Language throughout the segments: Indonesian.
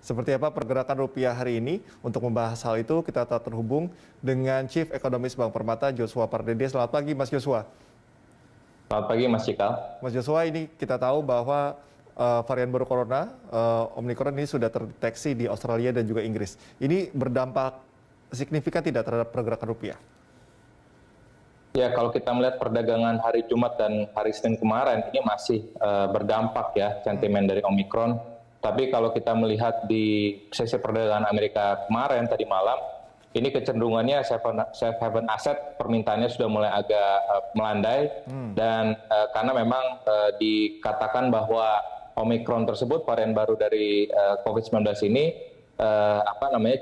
Seperti apa pergerakan rupiah hari ini? Untuk membahas hal itu, kita telah terhubung dengan Chief Economist Bank Permata, Joshua Pardede. Selamat pagi, Mas Joshua. Selamat pagi, Mas Cikal. Mas Joshua, ini kita tahu bahwa varian baru corona, Omicron ini sudah terdeteksi di Australia dan juga Inggris. Ini berdampak signifikan tidak terhadap pergerakan rupiah? Ya, kalau kita melihat perdagangan hari Jumat dan hari Senin kemarin, ini masih berdampak ya sentimen dari Omicron. Tapi kalau kita melihat di sesi perdagangan Amerika kemarin, tadi malam, ini kecenderungannya safe haven asset permintaannya sudah mulai agak melandai. Dan karena memang dikatakan bahwa Omicron tersebut, varian baru dari COVID-19 ini,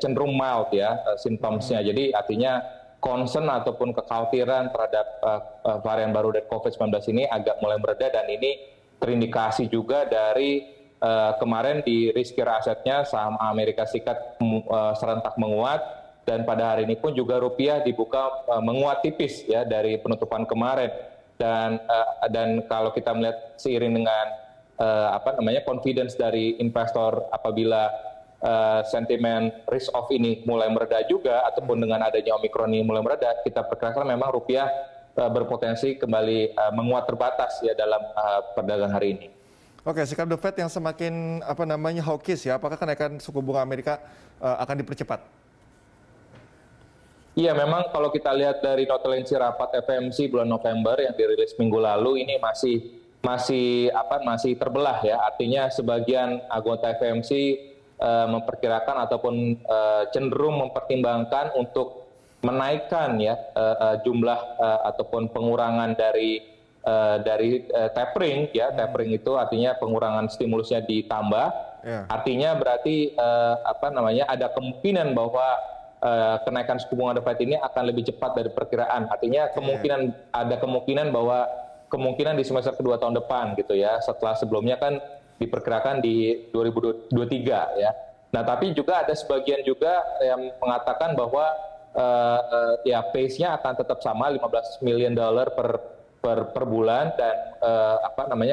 cenderung mild ya simptomsnya. Jadi artinya concern ataupun kekhawatiran terhadap varian baru dari COVID-19 ini agak mulai mereda, dan ini terindikasi juga dari kemarin di riskier asetnya saham Amerika Serikat serentak menguat, dan pada hari ini pun juga rupiah dibuka menguat tipis ya dari penutupan kemarin. Dan kalau kita melihat seiring dengan confidence dari investor, apabila sentimen risk off ini mulai mereda juga, ataupun dengan adanya Omicron ini mulai mereda, kita perkirakan memang rupiah berpotensi kembali menguat terbatas ya dalam perdagangan hari ini. Oke, sikap The Fed yang semakin hawkish ya, apakah kenaikan suku bunga Amerika akan dipercepat? Iya, memang kalau kita lihat dari notulensi rapat FOMC bulan November yang dirilis minggu lalu, ini masih terbelah ya. Artinya sebagian anggota FOMC memperkirakan ataupun cenderung mempertimbangkan untuk menaikkan ya jumlah ataupun pengurangan dari tapering ya. Tapering itu artinya pengurangan stimulusnya ditambah. Artinya berarti ada kemungkinan bahwa kenaikan suku bunga The Fed ini akan lebih cepat dari perkiraan. Artinya ada kemungkinan bahwa kemungkinan di semester kedua tahun depan gitu ya. Setelah sebelumnya kan diperkirakan di 2023 ya. Nah, tapi juga ada sebagian juga yang mengatakan bahwa pace-nya akan tetap sama, $15 million per bulan, dan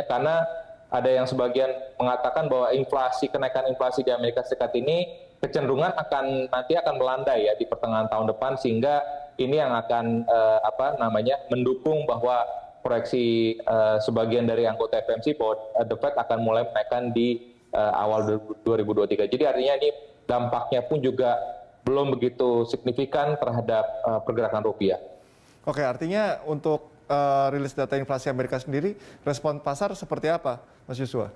karena ada yang sebagian mengatakan bahwa kenaikan inflasi di Amerika Serikat ini kecenderungan nanti akan melandai ya di pertengahan tahun depan, sehingga ini yang akan mendukung bahwa proyeksi sebagian dari anggota FOMC bahwa The Fed akan mulai menaikkan di awal 2023. Jadi artinya ini dampaknya pun juga belum begitu signifikan terhadap pergerakan rupiah. Oke, artinya untuk rilis data inflasi Amerika sendiri, respon pasar seperti apa, Mas Joshua?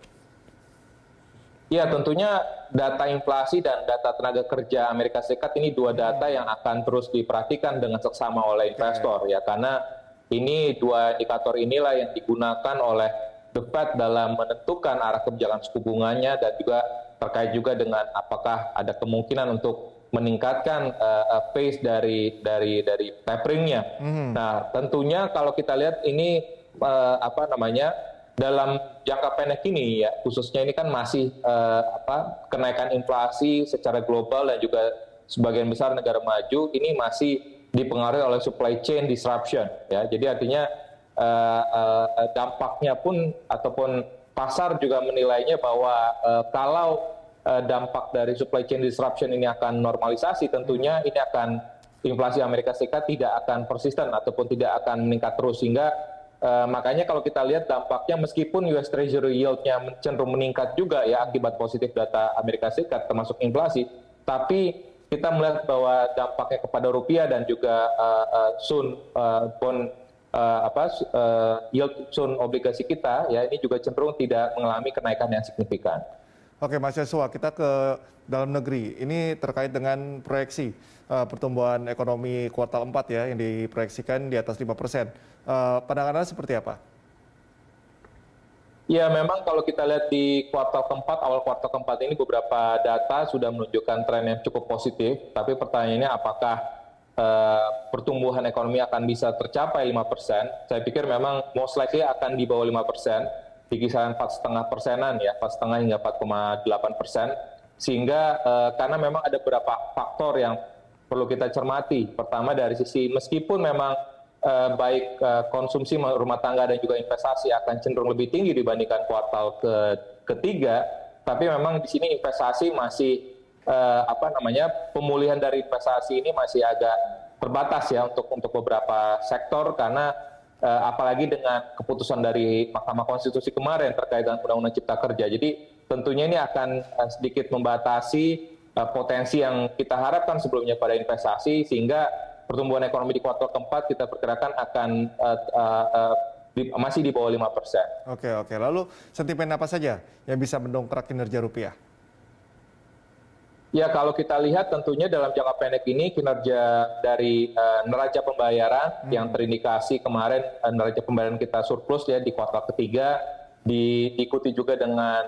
Ya, tentunya data inflasi dan data tenaga kerja Amerika Serikat ini dua data yang akan terus diperhatikan dengan seksama oleh investor ya, karena ini dua indikator inilah yang digunakan oleh The Fed dalam menentukan arah kebijakan suku bunganya, dan juga terkait juga dengan apakah ada kemungkinan untuk meningkatkan pace dari taperingnya. Nah, tentunya kalau kita lihat ini dalam jangka pendek ini ya, khususnya ini kan masih kenaikan inflasi secara global dan juga sebagian besar negara maju ini masih dipengaruhi oleh supply chain disruption ya. Jadi artinya dampaknya pun ataupun pasar juga menilainya bahwa kalau dampak dari supply chain disruption ini akan normalisasi, tentunya ini akan inflasi Amerika Serikat tidak akan persisten ataupun tidak akan meningkat terus, sehingga makanya kalau kita lihat dampaknya, meskipun US Treasury yield-nya cenderung meningkat juga ya akibat positif data Amerika Serikat termasuk inflasi, tapi kita melihat bahwa dampaknya kepada rupiah dan juga yield Sun obligasi kita ya, ini juga cenderung tidak mengalami kenaikan yang signifikan. Oke, Mas Joshua, kita ke dalam negeri. Ini terkait dengan proyeksi pertumbuhan ekonomi kuartal 4 ya, yang diproyeksikan di atas 5%. Pandangan Anda seperti apa? Ya, memang kalau kita lihat di kuartal keempat, awal kuartal keempat ini beberapa data sudah menunjukkan tren yang cukup positif. Tapi pertanyaannya apakah pertumbuhan ekonomi akan bisa tercapai 5%? Saya pikir memang most likely akan di bawah 5%. Di kisaran 4,5%-an ya, 4,5 hingga 4,8%, sehingga karena memang ada beberapa faktor yang perlu kita cermati. Pertama, dari sisi meskipun memang baik konsumsi rumah tangga dan juga investasi akan cenderung lebih tinggi dibandingkan kuartal ketiga, Tapi memang di sini investasi masih pemulihan dari investasi ini masih agak terbatas ya untuk beberapa sektor karena apalagi dengan keputusan dari Mahkamah Konstitusi kemarin terkait dengan Undang-Undang Cipta Kerja. Jadi tentunya ini akan sedikit membatasi potensi yang kita harapkan sebelumnya pada investasi, sehingga pertumbuhan ekonomi di kuartal keempat kita perkirakan akan masih di bawah 5%. Oke. Lalu sentimen apa saja yang bisa mendongkrak kinerja rupiah? Ya, kalau kita lihat tentunya dalam jangka pendek ini kinerja dari neraca pembayaran yang terindikasi kemarin neraca pembayaran kita surplus ya di kuartal ketiga, diikuti juga dengan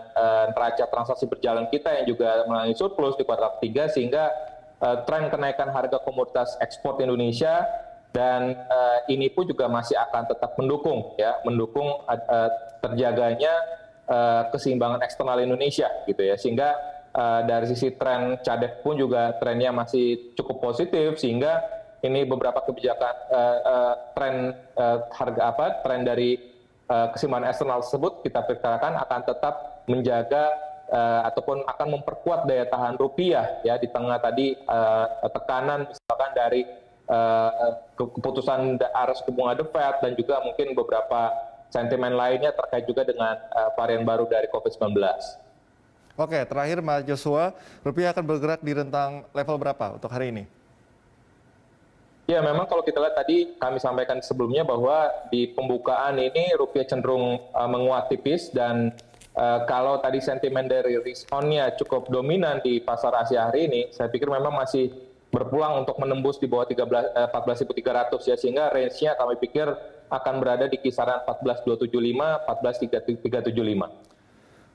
neraca transaksi berjalan kita yang juga mengalami surplus di kuartal ketiga, sehingga tren kenaikan harga komoditas ekspor Indonesia dan ini pun juga masih akan tetap mendukung terjaganya keseimbangan eksternal Indonesia gitu ya, sehingga dari sisi tren CADEX pun juga trennya masih cukup positif, sehingga ini beberapa kebijakan tren dari keseimbangan eksternal tersebut kita perkirakan akan tetap menjaga ataupun akan memperkuat daya tahan rupiah ya di tengah tadi tekanan misalkan dari keputusan arus suku bunga The Fed dan juga mungkin beberapa sentimen lainnya terkait juga dengan varian baru dari COVID-19. Oke, terakhir Mas Joshua, rupiah akan bergerak di rentang level berapa untuk hari ini? Ya, memang kalau kita lihat tadi kami sampaikan sebelumnya bahwa di pembukaan ini rupiah cenderung menguat tipis, dan kalau tadi sentimen dari risk on-nya cukup dominan di pasar Asia hari ini, saya pikir memang masih berpeluang untuk menembus di bawah 14.300 ya, sehingga range-nya kami pikir akan berada di kisaran 14.275, 14.375.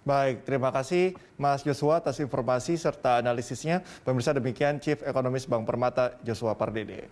Baik, terima kasih Mas Joshua atas informasi serta analisisnya. Pemirsa, demikian Chief Economist Bank Permata Joshua Pardede.